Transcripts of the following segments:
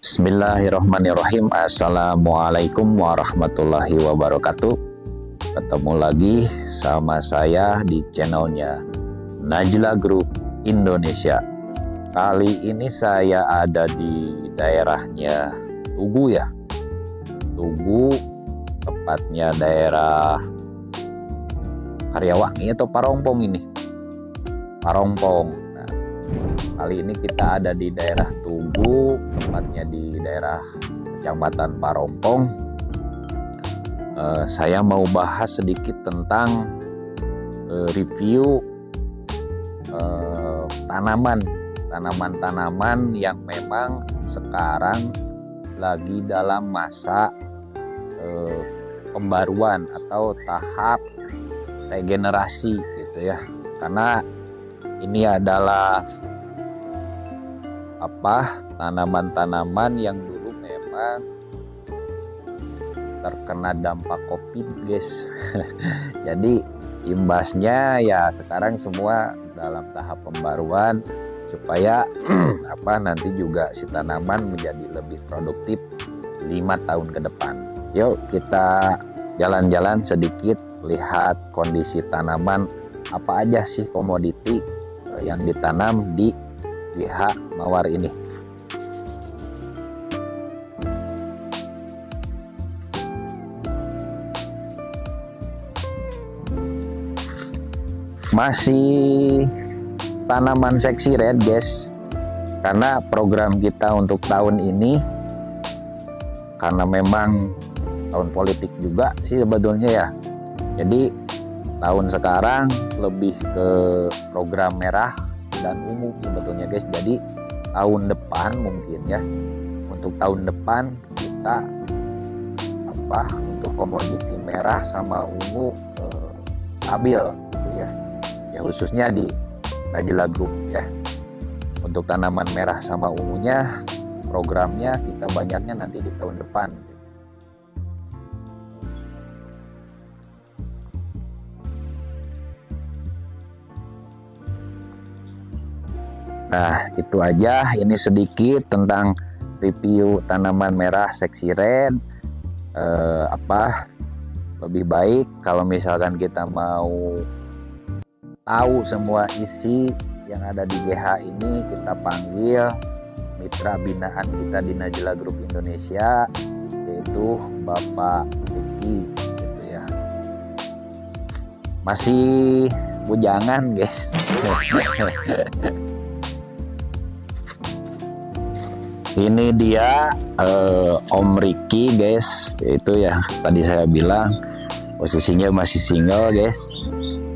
Bismillahirrahmanirrahim. Assalamualaikum warahmatullahi wabarakatuh. Ketemu lagi sama saya di channelnya Najla Group Indonesia. Kali ini saya ada di daerahnya Tugu ya. Tugu, tepatnya daerah Karyawangi atau Parongpong ini. Parongpong. Nah, kali ini kita ada di daerah Tugu, tepatnya di daerah Kecamatan Parongpong. Saya mau bahas sedikit tentang review tanaman-tanaman yang memang sekarang lagi dalam masa pembaruan atau tahap regenerasi gitu ya. Karena ini adalah tanaman-tanaman yang dulu memang terkena dampak COVID, guys. Jadi imbasnya ya sekarang semua dalam tahap pembaruan supaya nanti juga si tanaman menjadi lebih produktif 5 tahun ke depan. Yuk kita jalan-jalan sedikit, lihat kondisi tanaman apa aja sih komoditi yang ditanam di GH Mawar ini. Masih tanaman seksi red, guys, karena program kita untuk tahun ini, karena memang tahun politik juga sih sebetulnya ya, jadi tahun sekarang lebih ke program merah dan ungu sebetulnya, guys. Jadi tahun depan mungkin ya, untuk tahun depan kita untuk komoditi merah sama ungu stabil gitu ya. Ya khususnya di Najla Group ya. Untuk tanaman merah sama ungunya programnya kita banyaknya nanti di tahun depan. Nah itu aja, ini sedikit tentang review tanaman merah seksi red. Lebih baik kalau misalkan kita mau tahu semua isi yang ada di GH ini, kita panggil mitra binaan kita di Najla Group Indonesia, yaitu Bapak Riki gitu ya. Masih bujangan, guys. Ini dia Om Riki, guys. Itu ya tadi saya bilang posisinya masih single, guys.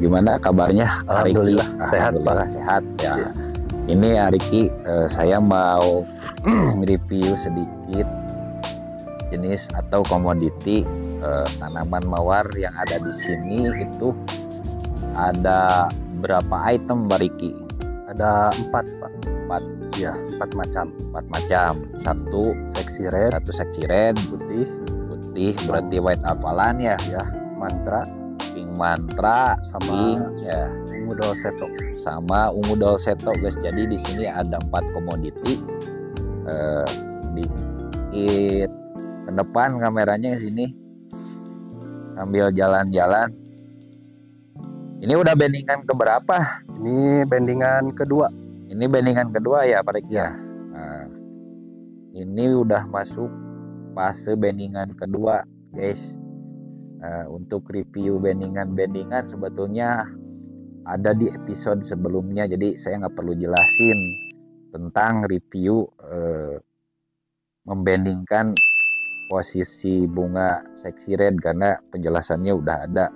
Gimana kabarnya? Alhamdulillah sehat, Pak. Sehat ya. Ini Riki, saya mau review sedikit jenis atau komoditi tanaman mawar yang ada di sini. Itu ada berapa item, Mbak Riki? Ada 4, Pak. 4 ya, 4 macam. 4 macam. Satu seksi red, putih berarti white apalan ya. Ya, mantra, pink mantra, sama ya, ungu dolceto. Sama ungu dolceto, guys. Jadi di sini ada 4 komoditi. Sedikit ke depan kameranya di sini sambil jalan-jalan. Ini udah bandingan ke berapa? Ini bandingan kedua. Ini bandingan kedua ya, Pak Riki? Ya. Nah, ini udah masuk fase bandingan kedua, guys. Untuk review bandingan sebetulnya ada di episode sebelumnya, jadi saya nggak perlu jelasin tentang review membandingkan posisi bunga seksi red, karena penjelasannya udah ada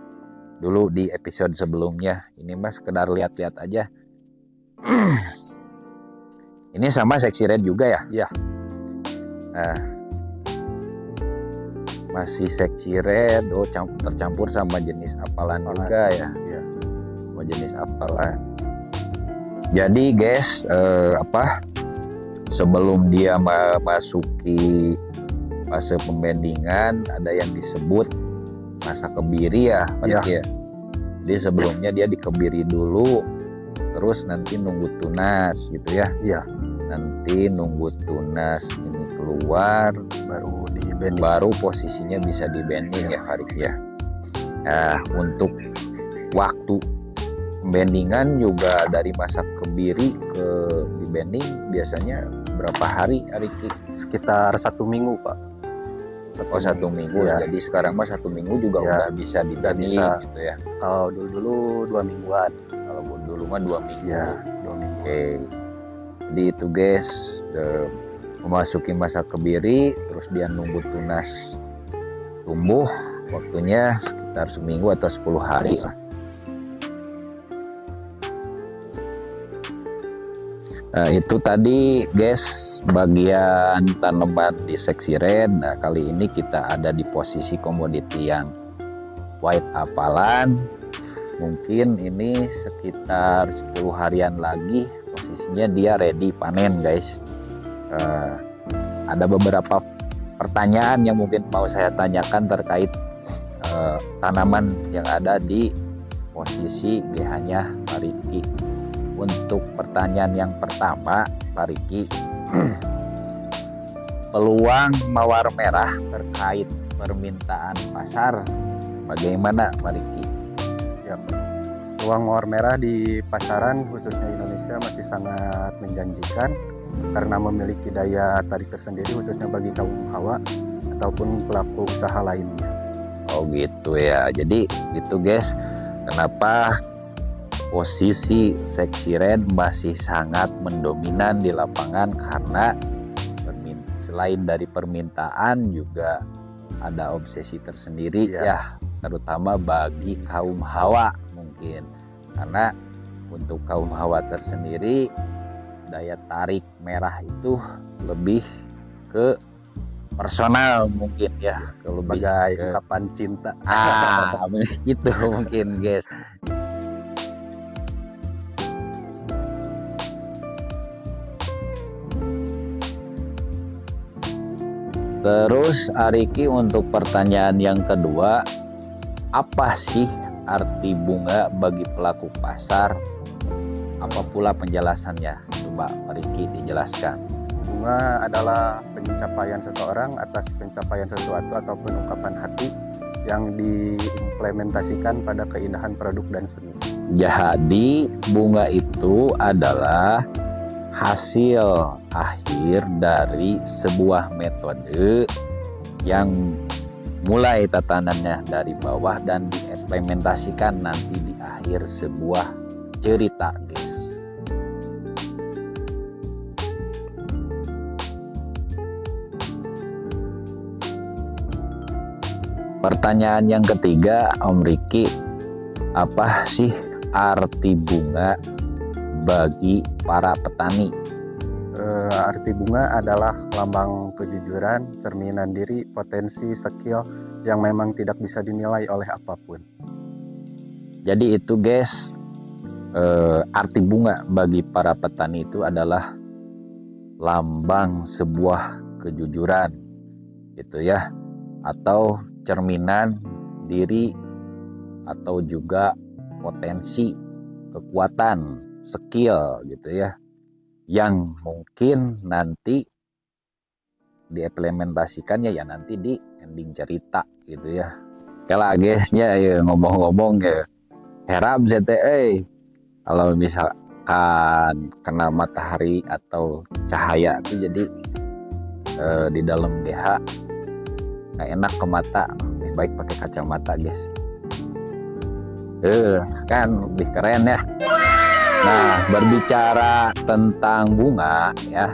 dulu di episode sebelumnya. Ini mas sekedar lihat-lihat aja. Ini sama seksi red juga ya? Iya. Nah, masih seksi red, tercampur sama jenis apalan juga ya. Ya. Sama jenis apalan. Jadi guys, sebelum dia masuki fase pembandingan, ada yang disebut masa kebiri ya, ya. Ya. Jadi sebelumnya dia dikebiri dulu, terus nanti nunggu tunas gitu ya. Iya. Nanti nunggu tunas ini keluar, baru di bending. baru posisinya bisa di bending ya Farid ya. Nah, untuk waktu bendingan juga dari masa kebiri ke di bending biasanya berapa hari Ariki? Sekitar 1 minggu Pak. Oh 1 minggu ya. Jadi sekarang mah 1 minggu juga Ya, udah bisa di bending bisa. gitu ya. Kalau dulu 2 mingguan. Kalau dulu mah 2 minggu. Ya, 2 minggu. Oke. Jadi itu guys, memasuki masa kebiri, terus dia nunggu tunas tumbuh, waktunya sekitar seminggu atau 10 hari lah. Nah, itu tadi guys bagian tanaman di seksi red. Nah, kali ini kita ada di posisi komoditi yang white apalan. Mungkin ini sekitar 10 harian lagi posisinya dia ready panen guys. Ada beberapa pertanyaan yang mungkin mau saya tanyakan terkait tanaman yang ada di posisi GH-nya Pak Riki. Untuk pertanyaan yang pertama Pak Riki, peluang mawar merah terkait permintaan pasar bagaimana Pak Riki? Ya, peluang mawar merah di pasaran khususnya Indonesia masih sangat menjanjikan karena memiliki daya tarik tersendiri khususnya bagi kaum hawa ataupun pelaku usaha lainnya. Oh gitu ya. Jadi gitu guys, kenapa posisi seksi red masih sangat mendominan di lapangan, karena selain dari permintaan juga ada obsesi tersendiri ya, terutama bagi kaum hawa mungkin, karena untuk kaum hawa tersendiri daya tarik merah itu lebih ke personal mungkin ya, sebagai ungkapan cinta. Gitu mungkin guys. Terus Ariki, untuk pertanyaan yang kedua, apa sih arti bunga bagi pelaku pasar? Apa pula penjelasannya? Coba Ariki dijelaskan. Bunga adalah pencapaian seseorang atas pencapaian sesuatu ataupun ungkapan hati yang diimplementasikan pada keindahan produk dan seni. Jadi bunga itu adalah hasil akhir dari sebuah metode yang mulai tatanannya dari bawah dan diimplementasikan nanti di akhir sebuah cerita guys. Pertanyaan yang ketiga Om Riki, apa sih arti bunga bagi para petani? Arti bunga adalah lambang kejujuran, cerminan diri, potensi, skill yang memang tidak bisa dinilai oleh apapun. Jadi itu guys, arti bunga bagi para petani itu adalah lambang sebuah kejujuran gitu ya, atau cerminan diri, atau juga potensi, kekuatan, skill gitu ya, yang mungkin nanti diimplementasikannya ya nanti di ending cerita gitu ya. Kalau guysnya ya ngomong-ngomong ya, herap ZTE kalau misalkan kena matahari atau cahaya itu jadi di dalam GH nggak enak ke mata, lebih baik pakai kacamata guys. Kan lebih keren ya. Nah, berbicara tentang bunga ya,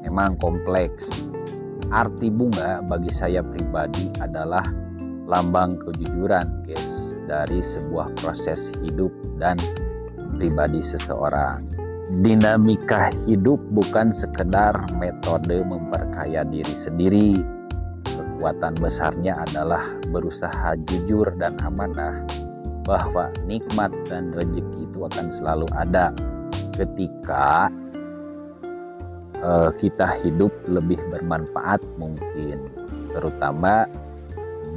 memang kompleks. Arti bunga bagi saya pribadi adalah lambang kejujuran guys, dari sebuah proses hidup dan pribadi seseorang. Dinamika hidup bukan sekedar metode memperkaya diri sendiri. Kekuatan besarnya adalah berusaha jujur dan amanah, bahwa nikmat dan rezeki itu akan selalu ada ketika kita hidup lebih bermanfaat mungkin, terutama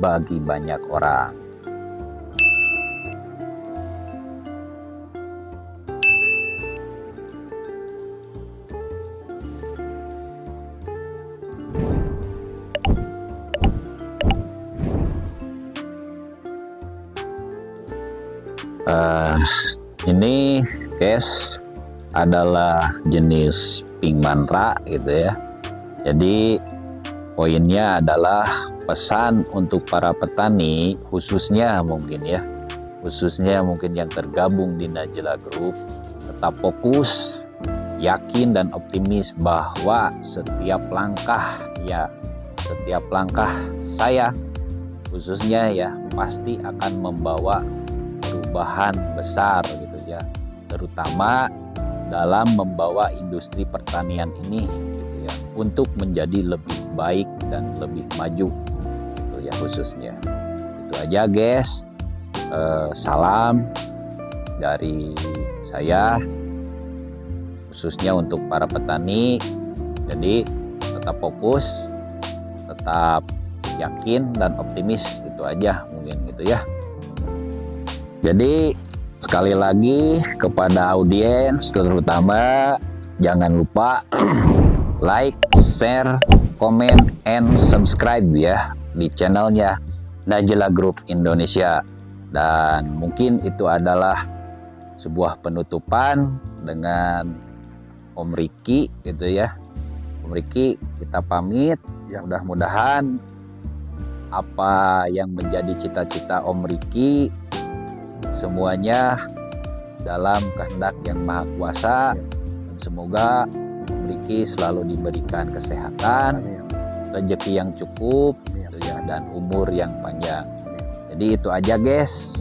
bagi banyak orang. Eh, ini guys adalah jenis pink mantra gitu ya. Jadi poinnya adalah pesan untuk para petani, khususnya mungkin yang tergabung di Najila Group, tetap fokus, yakin dan optimis bahwa setiap langkah saya khususnya ya pasti akan membawa perubahan besar gitu ya, terutama dalam membawa industri pertanian ini gitu ya untuk menjadi lebih baik dan lebih maju gitu ya khususnya. Itu aja guys. Salam dari saya khususnya untuk para petani. Jadi tetap fokus, tetap yakin dan optimis, itu aja mungkin gitu ya. Jadi sekali lagi kepada audiens terutama, jangan lupa like, share, comment, and subscribe ya di channelnya Najila Group Indonesia. Dan mungkin itu adalah sebuah penutupan dengan Om Riki gitu ya. Om Riki, kita pamit ya. Mudah-mudahan apa yang menjadi cita-cita Om Riki semuanya dalam kehendak yang Maha Kuasa, dan semoga Om Riki selalu diberikan kesehatan, rezeki yang cukup gitu ya, dan umur yang panjang. Jadi itu aja guys.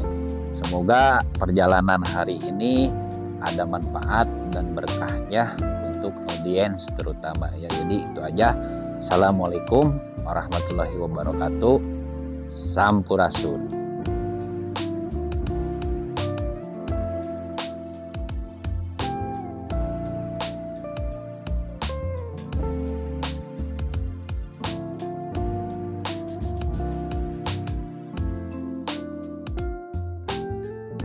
Semoga perjalanan hari ini ada manfaat dan berkahnya untuk audiens terutama ya. Jadi itu aja. Assalamualaikum warahmatullahi wabarakatuh. Sampurasun.